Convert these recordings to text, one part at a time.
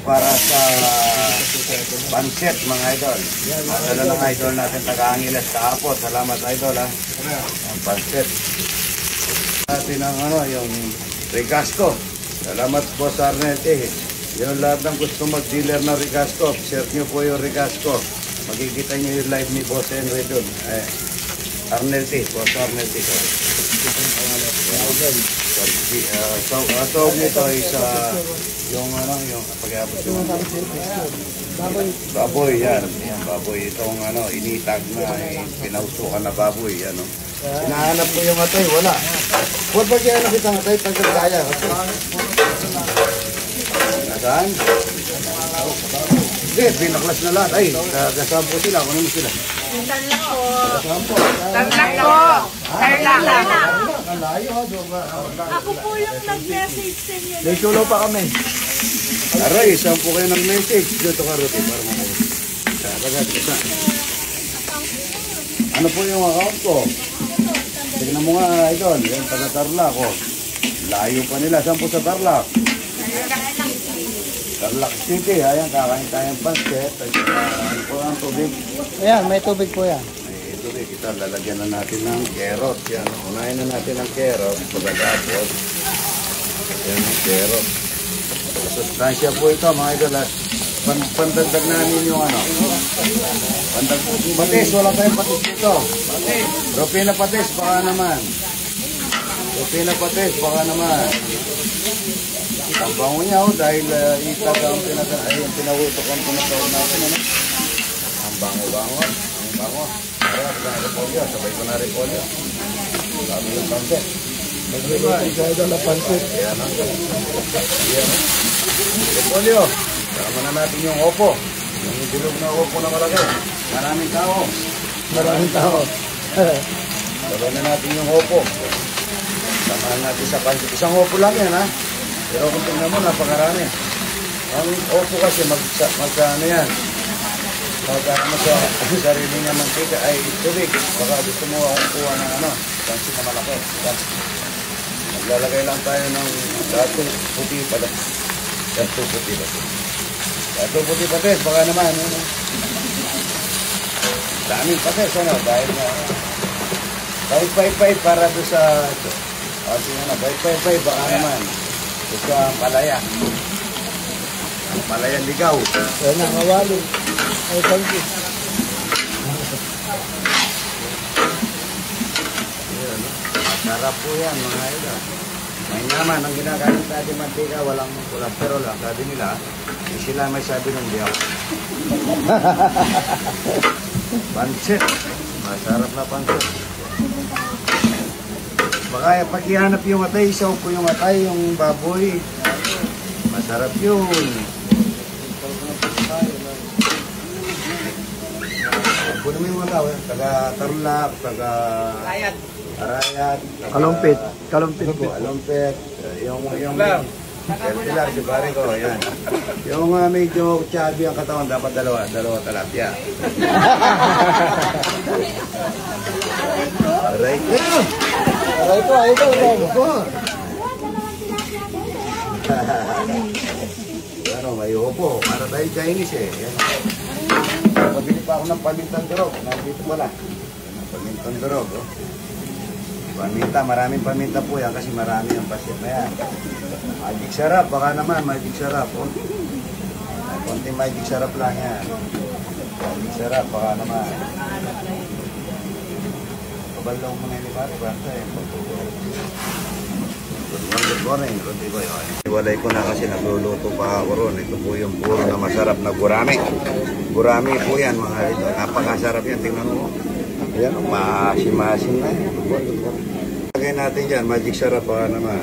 para sa pancit mga idol. Madala ng idol natin taga-Angeles kahapon. Salamat idol ha. Ang pancit. Natin ang yung Ricasco. Salamat po sa Arnete. Yung lahat ng gusto mag-dealer ng Ricasco, share nyo po yung Ricasco. Makikita nyo yung live ni Boss Henry doon. Arnete, Boss Arnete. Tawag nito is yung pag-iabot yung baboy yan. Baboy itong initag na pinausukan na baboy. Hinahanap ko yung atay, wala. Huwag pa kaya nakita ng atay pagkakaya. Nasaan? Hindi, binaklas na lahat. Ay, kasampo sila. Kung ano sila? Tarlac po. Tarlac po. Tarlac. Ako po yung nag-message sa inyo. May solo pa kami. Aray, saan po kayo nag-message? Dito ka, Ruti, para makuha. Ano po yung account ko? Tignan mo nga, idol. Yung taga-Tarlac ko. Layo pa nila. Saan po sa Tarlac? Tarlac City. Ayan, kakain tayong pancit. Ano po ang tubig? Ayan, may tubig po yan. May tubig. Ito, lalagyan na natin ng carrot. Yan, unahin na natin ng carrot. Pagkatapos, yan ang carrot. Sustansya po ito, mga idol. Pandagdag namin yung patis, wala tayong patis dito. Rupina patis, baka naman. Rupina patis, baka naman. Ang bango niya dahil itag ang pinawutok ang pinatawag natin. Ang bango-bango. Ang bango. Harap na repolyo, sabay ko na repolyo. Sabi yung pancit. Naglulutin sa idol na pancit. Ayan ang repolyo. Sama na natin yung opo. Yung bilog na opo na malaki. Maraming tao. Maraming tao. Sama na natin yung opo. Samahan natin sa pancit. Isang opo lang yan ha. Pero kung tingnan mo, napakarami. Ang opo kasi magkano yan. Magkano sa sarili niya mantika ay tubig. Baka gusto mo kuha ng pancit na malaki. Maglalagay lang tayo ng dato puti pala. Dato puti pala. Dato puti pates, baka naman. Daming pates, dahil na. Pay para doon sa pay, baka naman. Gusto ang palaya. Ang palayan ligaw. Ayan ang awali. Ay, thank you. Masarap po yan, mga idol. May naman, ang ginagalit natin mantika, walang kolesterol. Ang sabi nila, sila may sabi ng diyaw. Pancit. Masarap na pancit. Baka pag ihanap yung atay, isaw po yung atay, yung baboy. Masarap yun. Puno mo yung mga tao, taga-Tarlac, taga-Arayat. Kalumpit. Kalumpit po. Kalumpit. Yung Pilar, si pare ko, yan. Yung medyo chubby ang katawan, dapat dalawa talapia. Aray ko! Aray ko, Aray ko! Ano, may upo. Para tayo Chinese eh. Pabili pa ako ng pamintang durog. Nandito pala. Pamintang durog. Paminta, maraming paminta po yan kasi marami ang pasit na yan. Magic sarap, baka naman magic sarap. Konting magic sarap lang yan. Magic sarap, baka naman. Kabalong mo na yung pare, basta eh. Good morning, Ruti ko yun. Iwalay ko na kasi nagluluto pa ako ron. Ito po yung puro na masarap na gurami. Gurami po yan mga ito. Napakasarap yan, tingnan mo. Ayan, maasim-maasim na yan. Lagay natin dyan, magic sarap baka naman.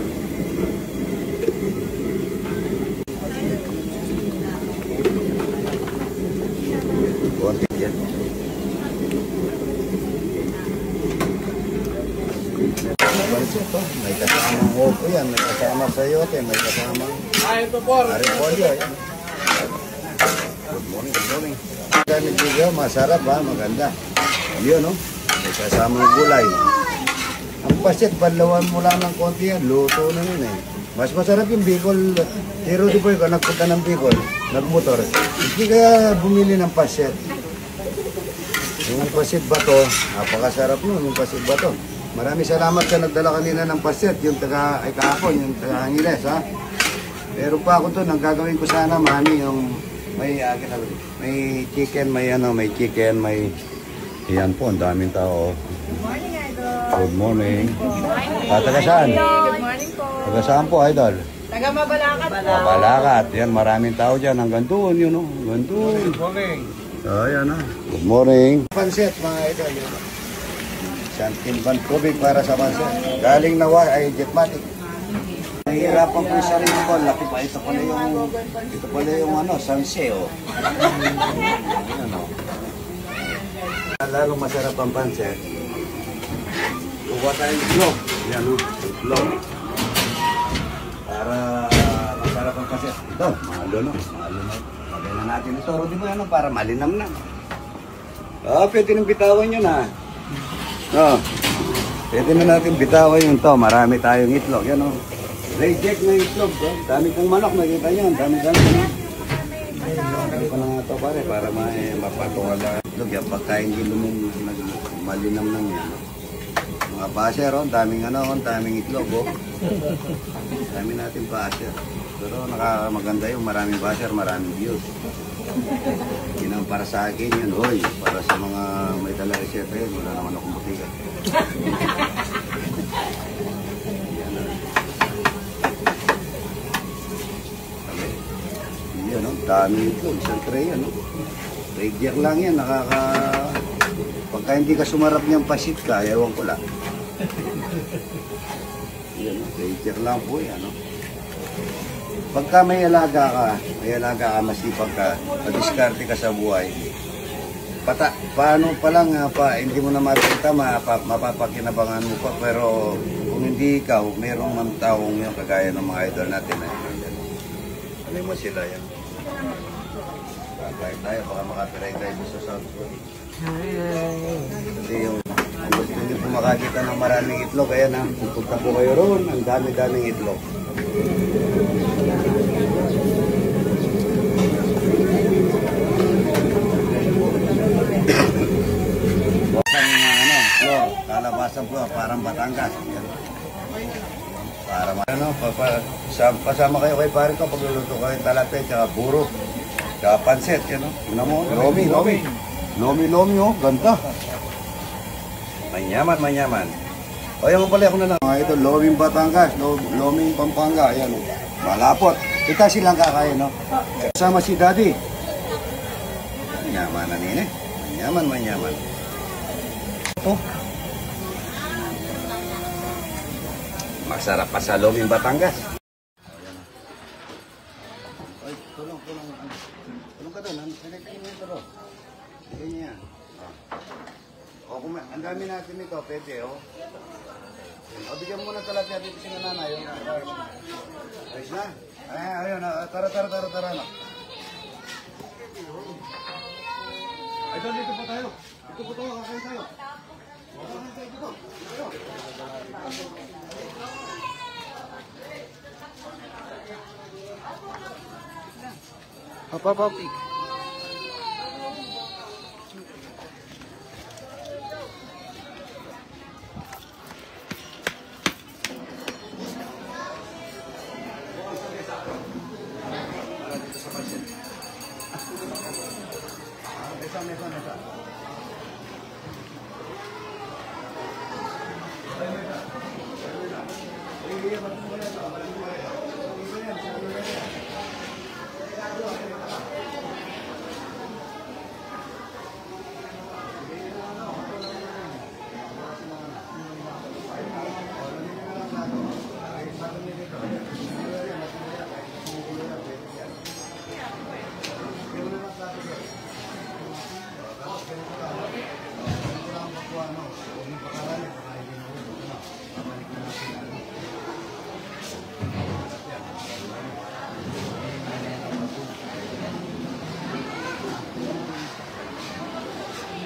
Konti dyan. May kasamang opo yan, may kasama sayote, may kasamang aripolyo. Good morning, good morning. Gamit video, masarap ha, maganda. Yun no, may kasamang gulay. Ang pasit, panlawan mo lang ng konti yan, luto na yun eh. Mas masarap yung Bicol. Pero di po yung nagpunta ng Bicol. nagmotor, hindi ka bumili ng paset. Yung paset bato, napakasarap nun, yung paset bato. Maraming salamat sa nagdala kanina ng paset, yung kahapon, yung taga Angeles, ha? Meron pa ako doon, ang gagawin ko sana, mami, yung may chicken, may chicken, may... Yan po, ang daming tao. Good morning. Taga saan? Good morning po. Taga saan po, idol? Taga Mabalacat po. Mabalacat. Yan, maraming tao dyan. Hanggang doon, yun, no? Hanggang doon. Good morning. Ayan, ha? Good morning. Pansit, mga idol. Santimban tubig para sa pansit. Galing na ay Jetmatic. Nahihirapan ko yung sarili ko. Laki pa. Ito pala yung Sanseo. Ayan, o. Lalo masarap ang pansit. Kuha tayong itlog. Yan, o. Itlog. Para masarap ang pansit. Ito, mahalo na. Lagay na natin ito. Rodi mo yan, para malinam na. Pwede nang bitawan yun, ha. Pwede na natin bitawan yung to. Marami tayong itlog. Yan, o. Reject na itlog. Dami kong manok. Nakita nyo. Dami. Dami pa na nga ito, pare. Para mapatuwala. Itlog yan. Pagka hindi malinam na yan. Mga basher, daming daming itlog, dami natin basher. Pero maganda yung maraming basher, maraming views. Yun ang para sa akin yun, hoy. Para sa mga may dala reseta yun, wala naman akong butikan. Yan, daming itlog, isang tray yan, Regular lang yan, pagka hindi ka sumarap niyang pasit ka, ewan ko lang. Yan, regular lang po yan, Pagka may alaga ka, masipag ka, madiskarte ka sa buhay, paano pa lang, hindi mo na makita, mapapakinabangan mo pa, pero kung hindi ikaw, mayroong mga taong yung kagaya ng mga idol natin, ano mo sila yan? Kahit tayo, baka makapiray tayo sa South Korea. Kasi yung gusto nyo po makakita ng maraming itlog, ayan ha, pupunta po kayo roon, ang dami-daming itlog. Flor, kalabasan po, parang Batangas. Para pasama kayo kay pare ko, pagluluto kayo talapia, tsaka buro. Tsaka pansit, yan o. Tignan mo, lomi, ganda. Manyaman. O, yan mo pala ako na lang. Ito, loming Batangas, loming Pampanga, yan o. Malapot. Kita silang kakain, no? Kasama si Daddy. Manyaman na nini. Manyaman. Ito. Masarap pa sa loming Batangas. Ay, tulong ka doon. Pinagkain mo ito, ganyan. Ang dami natin ito, pwede, bigyan mo na talapia dito si nanay. Ayos na? Ayun, tara na. Ay, dito po tayo. Kakain tayo. Dito. Hop. Mesa.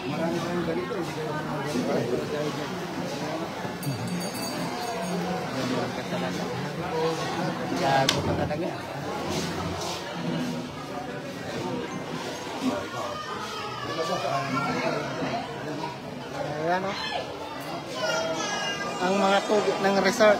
Marami tayong ganito. Gago ka talaga. ng mga tubig ng resort.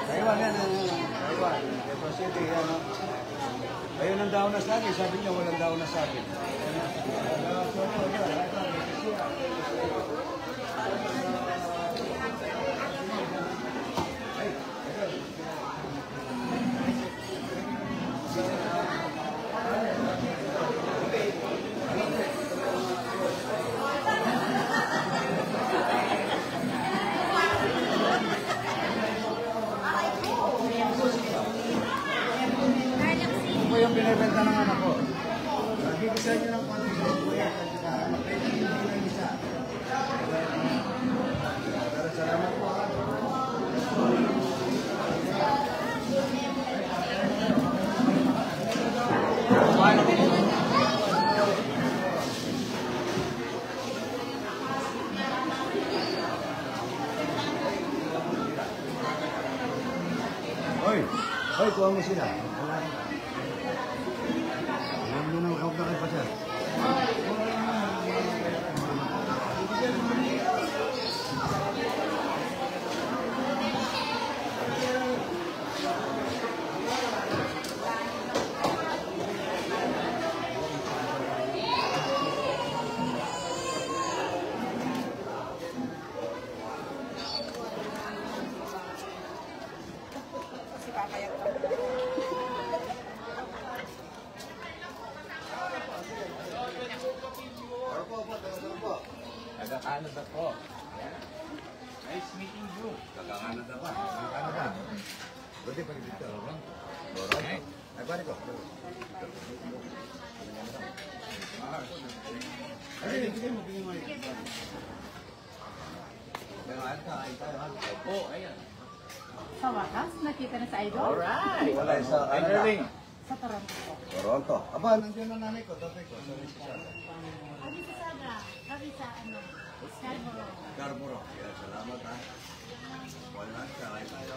Taiwan yan. Taiwan. Quezon City yan. Ayun ang daw na sa akin. Sabi niya walang daw na sa akin. Ito po yung binibenta ng anak ko. Nagbibigay niyo ng konti sa kuya. Salamat po. Hoy, hoy, kuha mo sila. Alam mo nang kaup na kayo pa siya. Taga-Canada po. Nice meeting you. Taga-Canada pa. Taga-Canada. Buti pag dito. Toronto. Ay, pare ko. Ay, bigyan mo. Opo, ayan. Sa wakas, nakita na sa idol? Alright. Wala sa Canada. Sa Toronto. Toronto. Aba, nandiyan na nanay ko. Tatay ko. Sorry si Sarah. Kami sa Saga. Kami sa ano? Scarborough. Scarborough. Yeah, salamat ha. Wala siya. Kain tayo.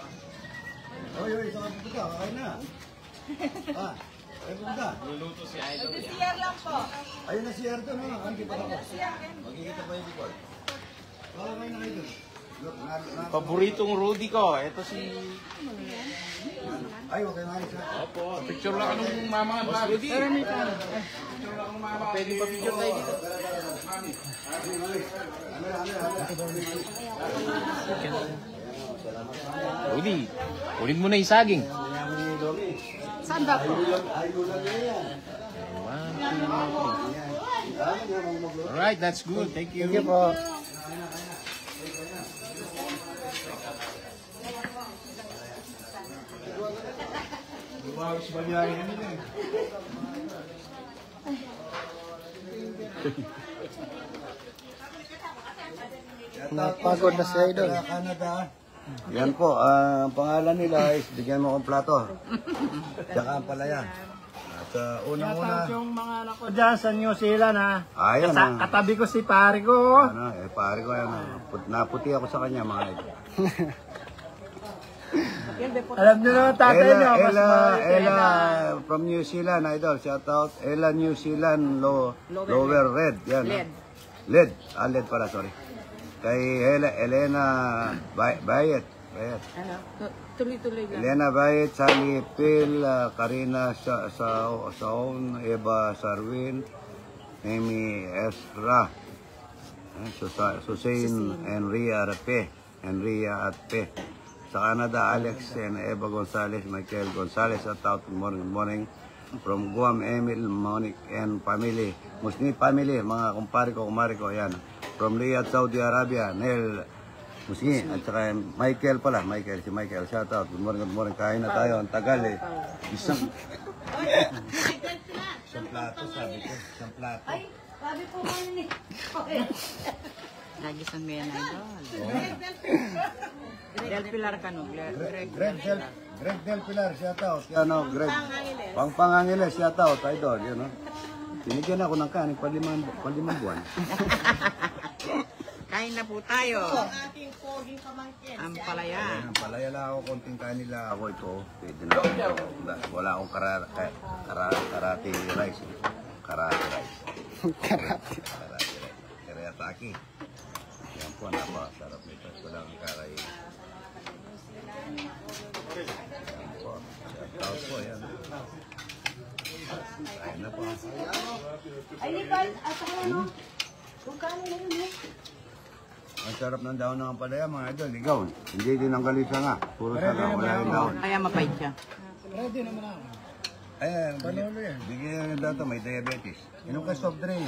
Oy, oy, saan ka pupunta? Kakain na. Ah, ay pupunta. Nag-CR lang po. Ayun na si Erdo, no? Magkikita pa ako. Magkikita pa yung Bicol. Baka kayo na kayo dun. Look, Paboritong Rudy ko, ito si... ay, huwag kayo malis ha. Opo, picture lang anong mama ng Rudy. Picture lang ng mama. Pwede pa picture tayo dito. Rudy, ulit mo na yung saging. Saan ba po? Alright, that's good. Thank you. Thank you po. Lumawis ba niya yun nila eh? Napagod na si idol. Canada. Yan po, ang pangalan nila is bigyan mo kong plato. Tsaka ang palaya. At unang-una, Yung mga anak ko dyan sa New Zealand ha. ayun na. Katabi ko si pare ko. Ano, pare ko yan. Naputi ako sa kanya mga idol. Alam niyo naman tatay niyo. Mas Ella from New Zealand, idol. Shout out. Ella New Zealand, lower red. Yan. Led. Led pala, sorry. Kay Elena Bayet. Ano? Tuloy-tuloy lang. Elena Bayet, Sally Phil, Karina Saon, Eva Sarwin, Amy Esra, Susain Enria Atpe. Sa Canada, Alex and Eva Gonzalez, Michael Gonzalez, at out good morning. From Guam, Emil, Monique and family. Musni family, mga kumpare ko, kumare ko, yan. From Riyadh, Saudi Arabia, Nel Musni, at saka si Michael, shout out. Good morning, kain na tayo. Ang tagal eh. Isang plato, sabi ko. Isang plato. Ay, sabi po ngayon eh. Nagisan mo yan, idol. Del Pilar ka no? Greg Del Pilar, shout out. Greg. Pangpangangiles, shout out, idol. Binigyan ako ng kanin, palimang buwan. Kain na po tayo. Ang ating poging pamangkin. Ang palaya. Ayan, palaya lang ako, konting kanila. Ako ito, pwede na. Wala akong karate rice. Karate rice. Karate rice. Teriyaki. Yan po, napakasarap nito. Ito lang ang karay. Yan po. Shout po, yan. Ayun na po. Ay, Nicole, at saka ano? Kung kano na yun eh. Ang sarap ng daon ng palaya, mga idol. Ikaw, hindi din ang galisa nga. Puro sarap, wala yung daon. Kaya mapait siya. Ready naman ako. Ayan, bigyan nyo daw ito, may diabetes. Inom ka soft drink.